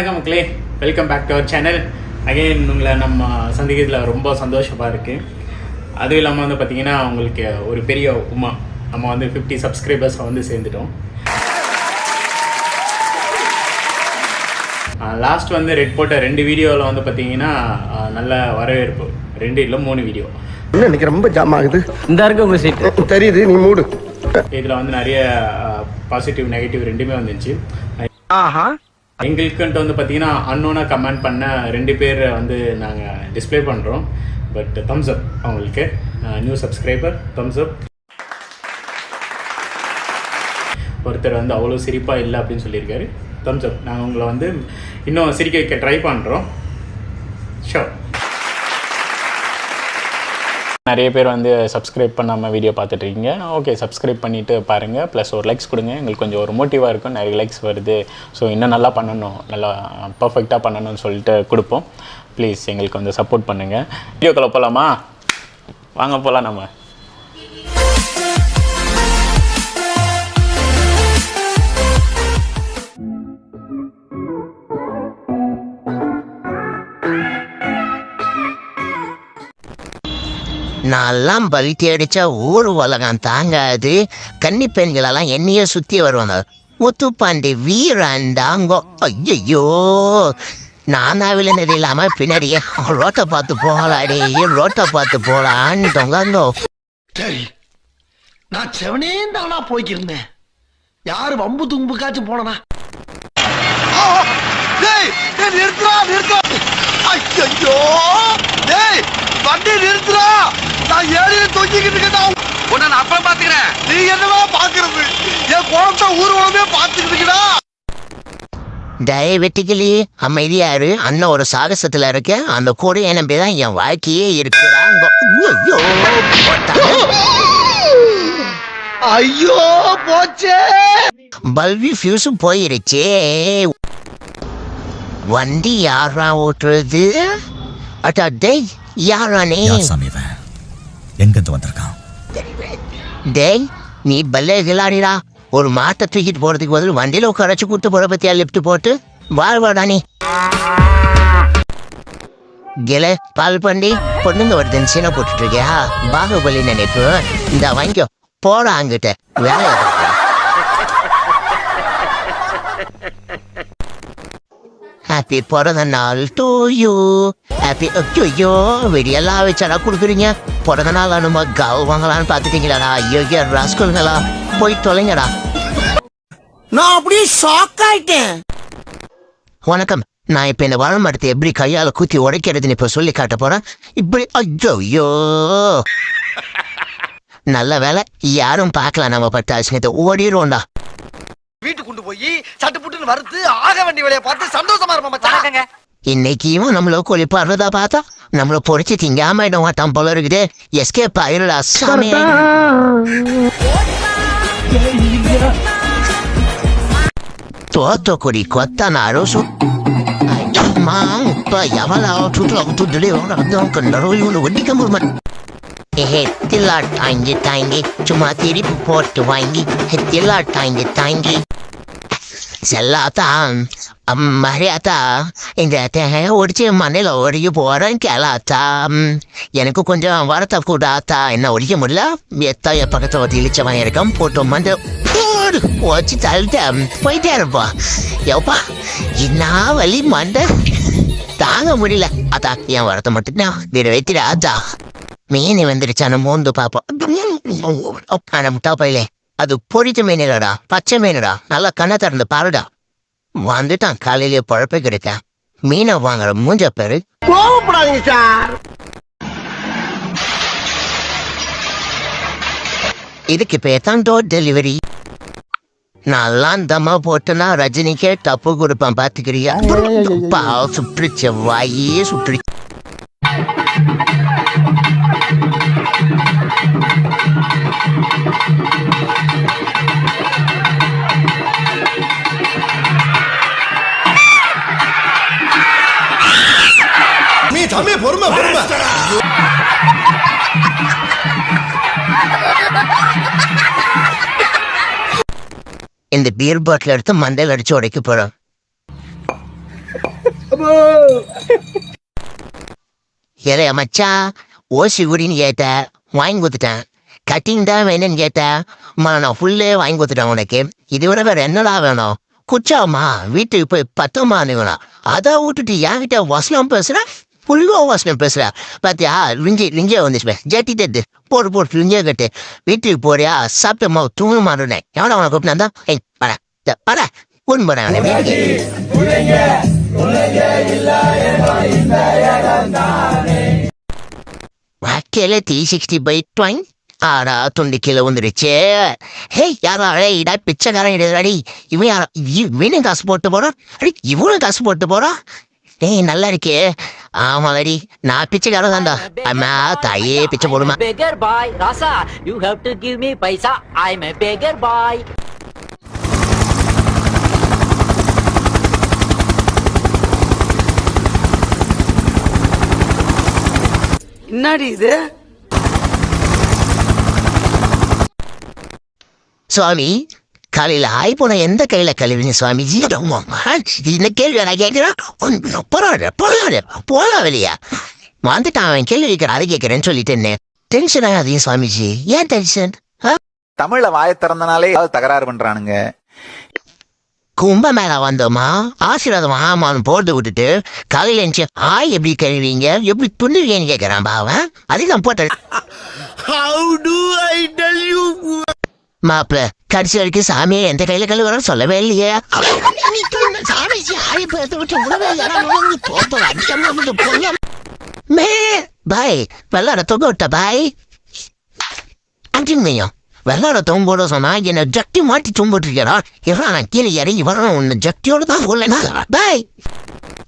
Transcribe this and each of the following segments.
வணக்கம் மக்களே, welcome back to our channel. Again உங்களை நம்ம சந்திக்கிறதுல ரொம்ப சந்தோஷமாக இருக்குது. அதுவும் இல்லாமல் வந்து பார்த்திங்கன்னா உங்களுக்கு ஒரு பெரிய உமா, நம்ம வந்து 50 சப்ஸ்கிரைபர்ஸை வந்து சேர்ந்துட்டோம். லாஸ்ட் வந்து ரெட் போட்ட 2 வீடியோவில் வந்து பார்த்திங்கன்னா நல்ல வரவேற்பு. 2 இல்லை 3 வீடியோ. இன்னைக்கு ரொம்ப ஜாம் ஆகுது. இந்த இருக்கு உங்கள் சீட்டு தெரியுது, நீ மூடு. இதில் வந்து நிறைய பாசிட்டிவ் நெகட்டிவ் ரெண்டுமே வந்துச்சு. எங்களுக்குன்ட்டு வந்து பார்த்தீங்கன்னா அன்னோனா கமெண்ட் பண்ண 2 பேர் வந்து நாங்கள் டிஸ்பிளே பண்ணுறோம். பட் தம்ஸ் அப் அவங்களுக்கு, நியூ சப்ஸ்கிரைபர் தம்ஸ் அப். ஒருத்தர் வந்து அவ்வளோ சிரிப்பாக இல்லை அப்படின்னு சொல்லியிருக்காரு. தம்ஸ் அப். நாங்கள் உங்களை வந்து இன்னும் சிரிக்க வைக்க ட்ரை பண்ணுறோம். ஷோர். நிறைய பேர் வந்து சப்ஸ்கிரைப் பண்ணாமல் வீடியோ பார்த்துட்ருக்கீங்க. ஓகே, சப்ஸ்கிரைப் பண்ணிவிட்டு பாருங்கள். ப்ளஸ் ஒரு லைக்ஸ் கொடுங்க. எங்களுக்கு கொஞ்சம் ஒரு மோட்டிவாக இருக்கும். நிறைய லைக்ஸ் வருது. ஸோ இன்னும் நல்லா பண்ணணும், நல்லா பர்ஃபெக்டாக பண்ணணும்னு சொல்லிட்டு கொடுப்போம். ப்ளீஸ் எங்களுக்கு வந்து சப்போர்ட் பண்ணுங்கள். வீடியோக்குள்ளே போகலாமா? வாங்க போகலாம். நம்ம நான்லாம் பல்ட்டி அடித்தா ஊர் உலகம் தாங்காது. கன்னி பெண்களெல்லாம் என்னையே சுற்றி வருவாங்க. முத்துப்பாண்டி வீராண்டாங்கோ. ஐயோ, நானாவில் நிதி இல்லாமல் பின்னாடியே ரோட்டை பார்த்து போகலாடி, ரோட்டை பார்த்து போகலான்னு தொங்கோ. சரி, நான் செவனே தானா போய்க்கிருந்தேன். யாரு வம்பு தும்புக்காச்சும் போனா நிறுத்துறா நிறுத்தா. ஐயோ டேய், வண்டி நிறுத்துறா. நான் ஏறிய தொங்கிக்கிட்டு இருக்கேன். உன்னை நான் அப்புறம் பாத்துக்கிறேன். நீ என்னவா பாக்குறது? என் குழந்தை ஊர்வலமே பாத்துக்கிட்டுக்கடா. டயபெட்டிக்கலி அமைதியாரு. அண்ணன் ஒரு சாகசத்துல இருக்க. அந்த கூடைய நம்பிதான் என் வாழ்க்கையே இருக்கிறாங்க. ஐயோ போச்சே. பல்வி ஃபியூஸும் போயிருச்சே. வண்டி யாரா ஓட்டுறது? அட்டா டேய், யாரானே? எங்கிருந்து வந்திருக்கான்? டேய், நீ பல்லே கிளாடிடா. ஒரு மாட்டை தூக்கிட்டு போறதுக்கு பதில் வண்டியில உட்காரச்சு கூட்டு போற பத்தியா லிப்ட் போட்டு வாழ்வாடா நீ. கிளை பால் பண்ணி பொண்ணுங்க வருதுன்னு சீனை போட்டுட்டு இருக்கியா? பாகுபலி நினைப்பு. இந்த வாங்கிக்கோ, போட அங்கிட்ட வேலையை. ஹாப்பி பிறந்த நாள் டு யூ. ஹாப்பி. ஐயோ, வெடியெல்லாம் வச்சாடா கொடுக்குறீங்க. பிறந்த நாள் நம்ம கவ் வாங்கலான்னு பார்த்துட்டீங்களாடா? ஐயோ ராஸ்கல்களா, போய் தொலைங்கடா. நான் அப்படியே ஷாக் ஆயிட்டேன். வணக்கம். நான் இப்ப இந்த வாழை மரத்தை எப்படி கையால குத்தி உடைக்கிறதுன்னு இப்ப சொல்லி காட்ட போறேன். இப்படி. ஐயோ, நல்ல வேலை யாரும் பார்க்கலாம். நம்ம பட்ட அசிங்கத்தை ஓடிடுவோம்டா. வீட்டுக்கு கொண்டு போய் சட்டு புட்டுன்னு வறுத்து ஆக வேண்டிய வேலையை பார்த்து சந்தோஷமா இருப்போம். இன்னைக்கும் நம்மள கொழிப்பாடுறதா பார்த்தா நம்மள பொறிச்சு திங்காம இடம் மாட்டான் போல இருக்குது. எஸ்கேப் ஆயிரடா சாமி. தோத்தக்குடி கொத்தனாரோ எவ்வளோ ஹெத்திலா தாங்கி தாங்கி சும்மா திருப்பி போட்டு வாங்கி ஹெத்திலா தாங்கி தாங்கி செல்லாத்தா மரியாத்தா இந்த தேங்காயை ஒடிச்சு மண்ணில் ஒடிக்க போகிறேன் கேளாத்தா. எனக்கு கொஞ்சம் வரத்தை கூடாத்தா. என்ன ஒடிக்க முடியல. எத்தாய பக்கத்தில் ஒரு இழிச்சவன் இருக்கும். போட்டு மண்டு வச்சு தள்ளிட்டேன் போயிட்டே இருப்பா. எப்பா என்ன வலி மண்டை தாங்க முடியல. அத்தா என் வரத்தை மட்டும்தான் வீடு வைத்திட. ஆத்தா மீன் வந்துருச்சான மோந்து பாப்போம். முட்டா பையிலே அது பொரிச்ச மீனடா, பச்சை மீனடா. நல்லா கண்ணை திறந்து பாருடா. வந்துட்டான் காலையிலேயே பழப்பை கிடைக்க. மீனை வாங்குற மூஞ்ச பேரு. கோவப்படாதீங்க சார். இதுக்கு பேத்தான் டோர் டெலிவரி. நான் தம்மா போட்டுனா ரஜினிக்கே தப்பு கொடுப்பேன் பாத்துக்கிறியா? சுற்றுச்ச வாயே சுற்று. பொறுமை பொறுமை. இந்த பீர் பாட்டில் எடுத்து மண்டையில் அடிச்சு உடைக்க போறோம். ஏலையா மச்சான், ஓசி குடின்னு கேட்ட வாங்கி கொடுத்துட்டேன். கட்டிங் தான் வேணும்னு கேட்ட நான் ஃபுல்லே வாங்கி கொடுத்துட்டேன் உனக்கு. இது விட வேற என்னடா வேணும்? குச்சாமா வீட்டுக்கு போய் பத்தமானுங்களா, அதை விட்டுட்டு என்கிட்ட வசனம் பேசுற, புல்வா வசனம் பேசுற. பாத்தியா லிங்கே வந்துச்சு, ஜட்டி தட்டு போட்டு லிங்கே கட்டு. வீட்டுக்கு போறியா? சாப்பிட்டமா தூங்க மாட்டேன். எவனா அவனை கூப்பிட்டு தான் பர பொண்ணு போறேன். வாழ்க்கையில 360/20 ஆடா துண்டு கீழே வந்துருச்சு. ஹே யாரா இடா பிச்சைக்காரன் இடாடி, இவன் யாரா? இவனும் காசு போட்டு போறான், அடி இவனும் காசு போட்டு போறான். டேய் நல்லா இருக்கே. ஆமா அடி, நான் பிச்சைக்காரன் தான்டா. அம்மா தாயே பிச்சை போடுமா. beggar boy, Rasa, you have to give me paisa. I'm a beggar boy. என்னடி இது? சுவாமி காலையில ஆய் போன எந்த கையில கழுவிங்க சுவாமிஜி? இந்த கேள்வி நான் கேட்கிறேன். போறா வெளியா வந்துட்டான். அவன் கேள்வி கேட்கிற அதை கேட்கிறேன்னு சொல்லிட்டு டென்ஷன் ஆகாதீங்க சுவாமிஜி. ஏன் டென்ஷன்? தமிழ்ல வாய திறந்தனாலே தகராறு பண்றானுங்க. கும்ப மேல வந்தோமா ஆசீர்வாதம் ஆமான்னு போட்டு விட்டுட்டு காலையில இருந்துச்சு ஆய் எப்படி கழுவீங்க, எப்படி துண்டுவீங்கன்னு கேட்கிறான் பாவன். அதுதான் போட்ட மாப்பிள்ள கடைசி வரைக்கும் சாமியை எந்த கையில கழுவுறான்னு சொல்லவே இல்லையே. பாய் வெள்ளாட தொங்க விட்ட பாய் அங்கிமையும் வெள்ளாட தொம்போட சொன்னா என்ன ஜட்டி மாட்டி தும்பிட்டு இருக்கிறா. எவ்வளோ நான் கீழே இறங்கி வரணும், உன்னை ஜட்டியோட தான் போடல பாய்.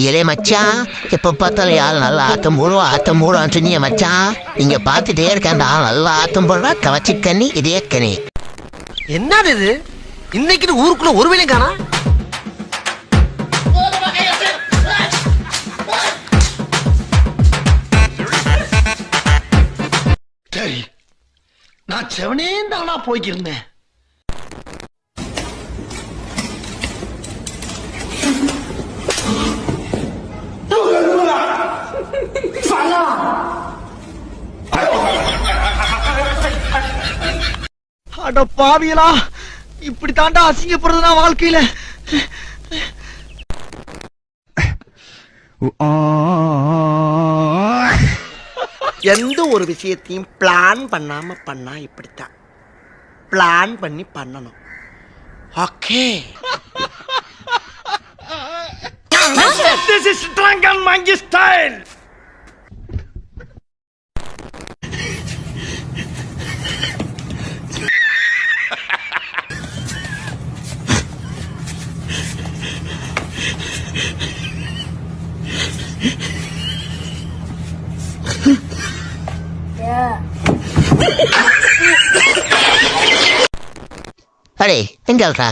இலே மச்சான், இப்ப பார்த்தாலும் யாரும் நல்லா ஆட்டம் போடுவான்னு சொன்னீங்க மச்சான். இங்க பார்த்துட்டே இருக்க அந்த ஆள் நல்லா ஆட்டம் போடுறா. கவச்சி கண்ணி இதே கண்ணி. என்னது இது? இன்னைக்கு ஊருக்குள்ள ஒரு வேலையும் காணா. சரி, நான் செவனே தானா போய்க்கிருந்தேன். அட பாவியலா, இப்படி தாண்டா அசிங்கப்படுறதுனா வாழ்க்கையில. எந்த ஒரு விஷயத்தையும் பிளான் பண்ணாம பண்ணா இப்படித்தான். பிளான் பண்ணி பண்ணணும். Okay. This is Drunken Monkey style. அடே எங்க ஆள்றா?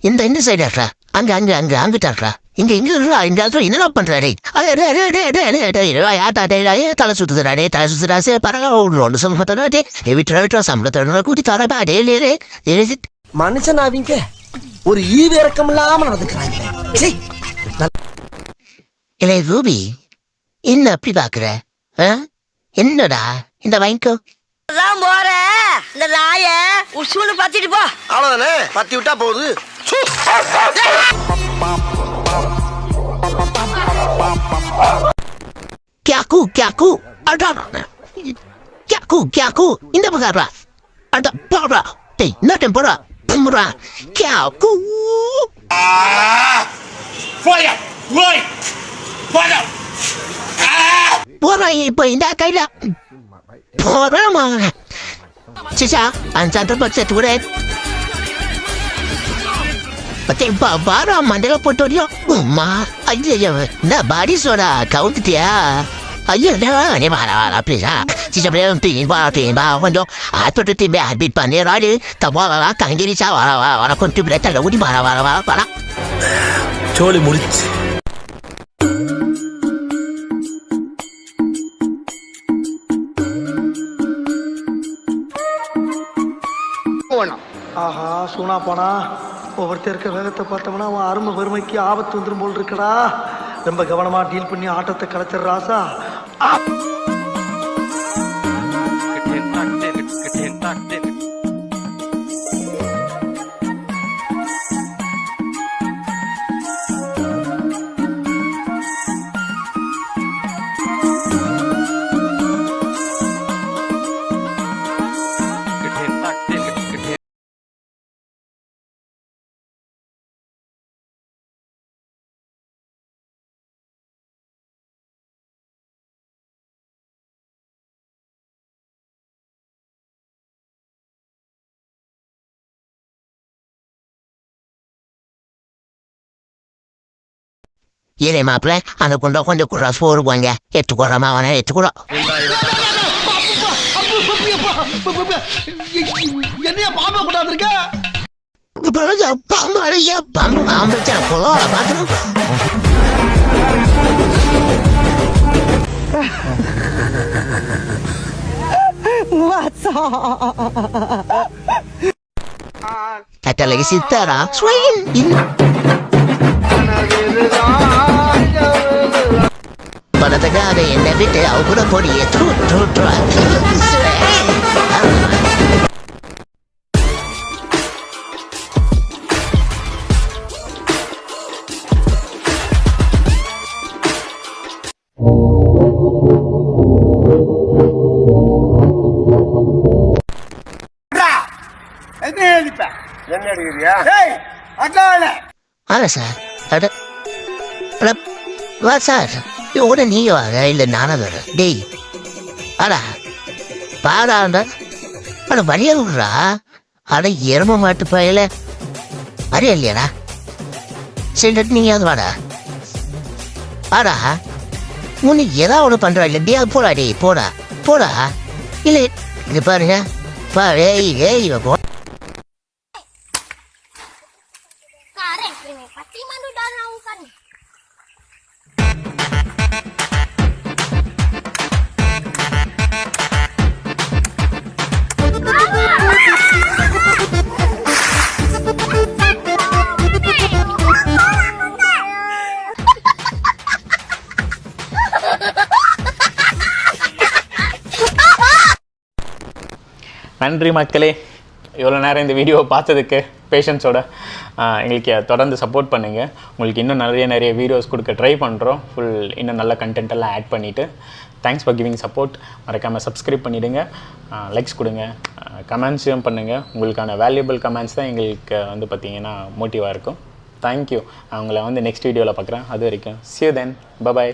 இந்த சைடு ஆட்றா. அங்கிட்டாட்றா. இங்க என்னடா பண்றாடே? தலை சுத்துறாடே பரவாயில்ல சொல்ல சம்பளத்தை கூட்டி தரப்பா. மனுஷன் அவங்க ஒரு ஈவு இறக்கம் இல்லாம நடந்துக்கிறாங்க. இல்லை ரூபி, என்ன அப்படி பாக்குற? என்னடா இந்த வாங்கிக்கோ. போற இந்த நாய உசுன்னு பத்திட்டு போ. அவ்வளவுதானே, பத்தி விட்டா போகுது. கியாக்கு இந்த பகாரா அட போறா. டேய் நட்டம் போறா பும்ரா கியாக்கு. போறா இப்ப இந்த கையில போறாமா. சிசா அஞ்சாண்டு பட்சத்து கூட பத்தே பாரா மண்டல போட்டோரியம். அம்மா ஐயோ என்ன பாடி சோடா கவுத்துட்டியா? ஐயோ நீ பாரா ப்ளீஸா. சிசா பா கொஞ்சம் ஆத்தோட்டு திரும்பி அட்மிட் பண்ணிடுறாரு. தவா கங்கிரிச்சா வர கொண்டு தலை ஊடி வர சோழி முடிச்சு. ஆஹா சூனா போனா ஒவ்வொருத்தர் இருக்க வேகத்தை பார்த்தோம்னா அவன் அருமை பெருமைக்கு ஆபத்து வந்துடும் போல் இருக்கடா. ரொம்ப கவனமா டீல் பண்ணி ஆட்டத்தை கலைச்சர் ராசா. ஏலே மாப்பிள்ள அந்த குண்டா கொஞ்சம் குறா சோறு வாங்க எட்டுக்குறமா அவனை எட்டுக்குறோம். என்னையா பாம்பை கொண்டாந்துருக்க? Kata lagi sitara, pada tengah ada yang David dia, aku dah pori itu, Ada sah, ada wah sah, itu ni ya, ini nana tu, deh, ada, pada ada banyak orang, ada yerma mata payah, ada liana, sendat ni ada ada, muni yera orang pandai le, dia pola deh, pola, ini lepas ni, apa? Pasti mandu danau kan. நன்றி மக்களே, இவ்வளோ நேரம் இந்த வீடியோவை பார்த்ததுக்கு பேஷன்ஸோட எங்களுக்கு தொடர்ந்து support பண்ணுங்கள். உங்களுக்கு இன்னும் நிறைய வீடியோஸ் கொடுக்க ட்ரை பண்ணுறோம். இன்னும் நல்ல கண்டென்ட்டெல்லாம் ஆட் பண்ணிவிட்டு தேங்க்ஸ் ஃபார் கிவிங் சப்போர்ட். மறக்காமல் சப்ஸ்கிரைப் பண்ணிவிடுங்க, லைக்ஸ் கொடுங்க, கமெண்ட்ஸும் பண்ணுங்கள். உங்களுக்கான வேல்யூபிள் கமெண்ட்ஸ் தான் எங்களுக்கு வந்து பார்த்திங்கன்னா மோட்டிவாக இருக்கும். தேங்க்யூ. அவங்கள வந்து நெக்ஸ்ட் வீடியோவில் பார்க்குறேன். அது வரைக்கும் see you then. Bye bye.